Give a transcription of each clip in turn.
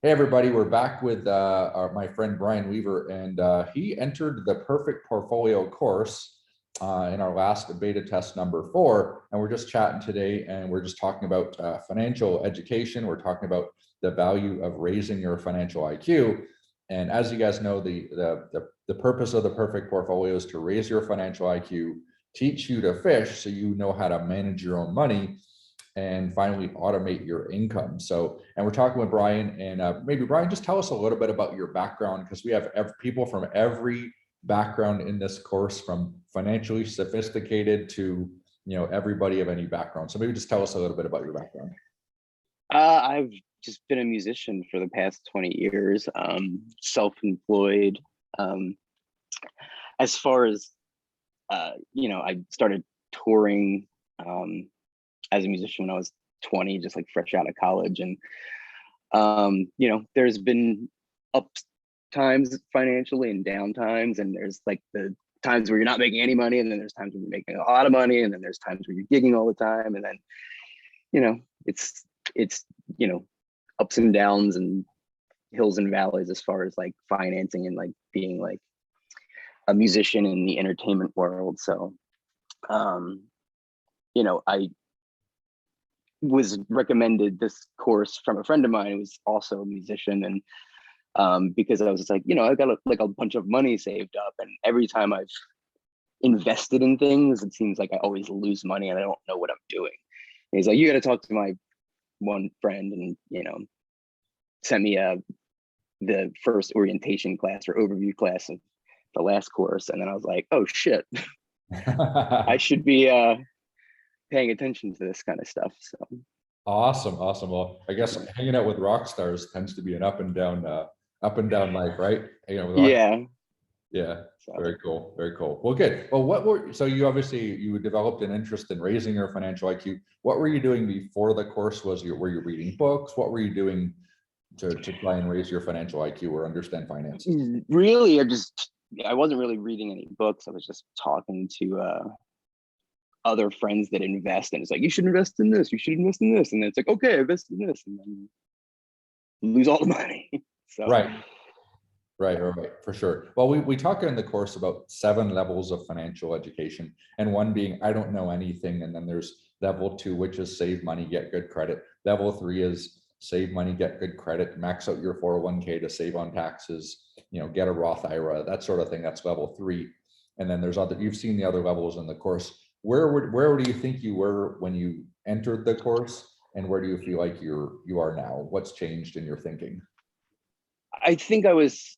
Hey everybody, we're back with my friend Brian Weaver, and he entered the Perfect Portfolio course in our last beta test number 4, and we're just chatting today, and we're just talking about financial education. We're talking about the value of raising your financial IQ, and as you guys know, the purpose of the Perfect Portfolio is to raise your financial IQ, teach you to fish so you know how to manage your own money, and finally automate your income. So, and we're talking with Brian, and maybe Brian, just tell us a little bit about your background, because we have people from every background in this course, from financially sophisticated to, everybody of any background. So maybe just tell us a little bit about your background. I've just been a musician for the past 20 years, self-employed. As far as, I started touring as a musician when I was 20, just like fresh out of college. And, there's been up times financially and down times. And there's like the times where you're not making any money. And then there's times when you're making a lot of money. And then there's times where you're gigging all the time. And then, it's, ups and downs and hills and valleys as far as like financing and like being like a musician in the entertainment world. So, I was recommended this course from a friend of mine who was also a musician, and because I was just like, I got a bunch of money saved up, and every time I've invested in things, it seems like I always lose money and I don't know what I'm doing. And he's like, you got to talk to my one friend, and sent me the first orientation class or overview class of the last course, and then I was like, oh shit, I should be paying attention to this kind of stuff. So Awesome. Well, I guess hanging out with rock stars tends to be an up and down life, right? Yeah. Yeah, very cool. Well, good. Well, so you developed an interest in raising your financial IQ. What were you doing before the course? Were you reading books? What were you doing to try and raise your financial IQ or understand finances? Really, I wasn't really reading any books. I was just talking to other friends that invest, and it's like, you should invest in this, you should invest in this, and then it's like, okay, invest in this, and then lose all the money. So Right, for sure. Well, we talk in the course about 7 levels of financial education, and one being I don't know anything, and then there's level 2, which is save money, get good credit. Level 3 is save money, get good credit, max out your 401k to save on taxes, get a Roth IRA, that sort of thing. That's level 3. And then there's you've seen the other levels in the course. Where do you think you were when you entered the course, and where do you feel like you are now? What's changed in your thinking? I think I was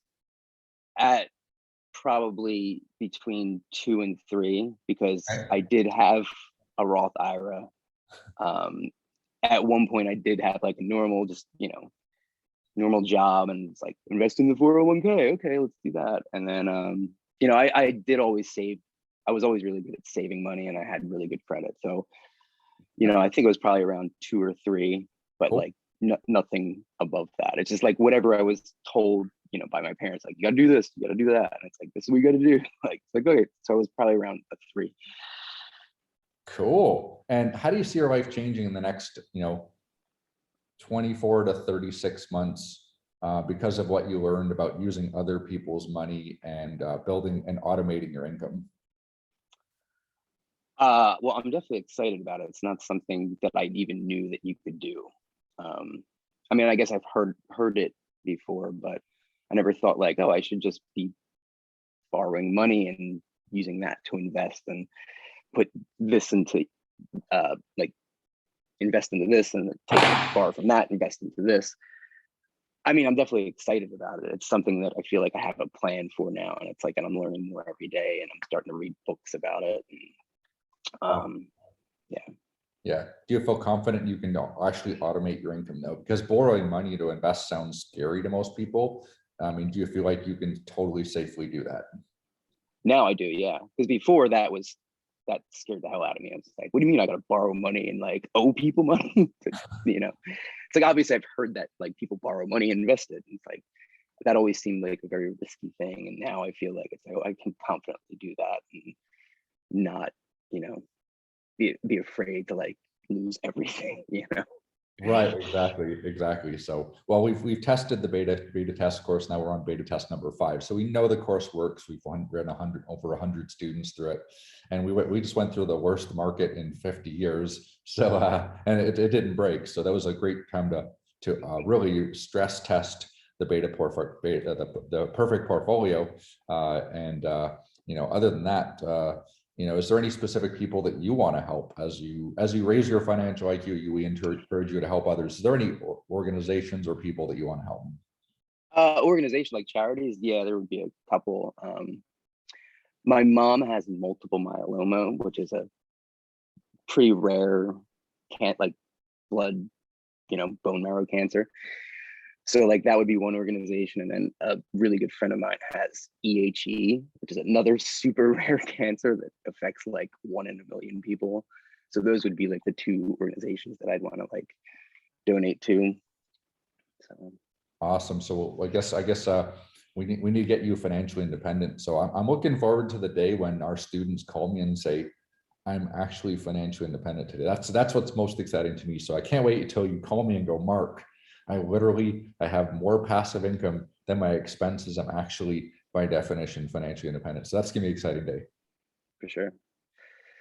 at probably between 2 and 3, because I did have a Roth IRA. At one point I did have like a normal, just, normal job, and it's like, invest in the 401k. Okay, let's do that. And then, I did always save. I was always really good at saving money, and I had really good credit. So, I think it was probably around 2 or 3, but Cool. like nothing above that. It's just like whatever I was told, by my parents, like, you got to do this, you got to do that. And it's like, this is what you got to do. Like, it's like, okay. So I was probably around a 3. Cool. And how do you see your life changing in the next, 24 to 36 months because of what you learned about using other people's money and building and automating your income? Well, I'm definitely excited about it. It's not something that I even knew that you could do. I mean, I guess I've heard it before, but I never thought like, oh, I should just be borrowing money and using that to invest and put this into like invest into this, and take borrow from that, invest into this. I mean, I'm definitely excited about it. It's something that I feel like I have a plan for now, and it's like, and I'm learning more every day, and I'm starting to read books about it. And, Yeah. Do you feel confident you can actually automate your income though? Because borrowing money to invest sounds scary to most people. I mean, do you feel like you can totally safely do that? now I do, yeah. Because before that scared the hell out of me. I was just like, what do you mean I gotta borrow money and like owe people money? It's like, obviously I've heard that like people borrow money and invest it. And it's like, that always seemed like a very risky thing. And now I feel like it's like, oh, I can confidently do that and not, be afraid to like lose everything. Right, exactly. So, well, we've tested the beta test course. Now we're on beta test number 5. So we know the course works. We've ran over 100 students through it, and we just went through the worst market in 50 years. So and it didn't break. So that was a great time to really stress test the the perfect portfolio. And other than that, is there any specific people that you want to help as you raise your financial IQ? We encourage you to help others. Is there any organizations or people that you want to help? Organization like charities, yeah, there would be a couple. My mom has multiple myeloma, which is a pretty rare, can't like blood, bone marrow cancer. So like that would be one organization. And then a really good friend of mine has EHE, which is another super rare cancer that affects like 1 in a million people. So those would be like the 2 organizations that I'd want to like donate to. So Awesome. So I guess we need to get you financially independent. So I'm looking forward to the day when our students call me and say, I'm actually financially independent today. That's what's most exciting to me. So I can't wait until you call me and go, Mark, I have more passive income than my expenses. I'm actually by definition financially independent. So that's gonna be an exciting day. for sure.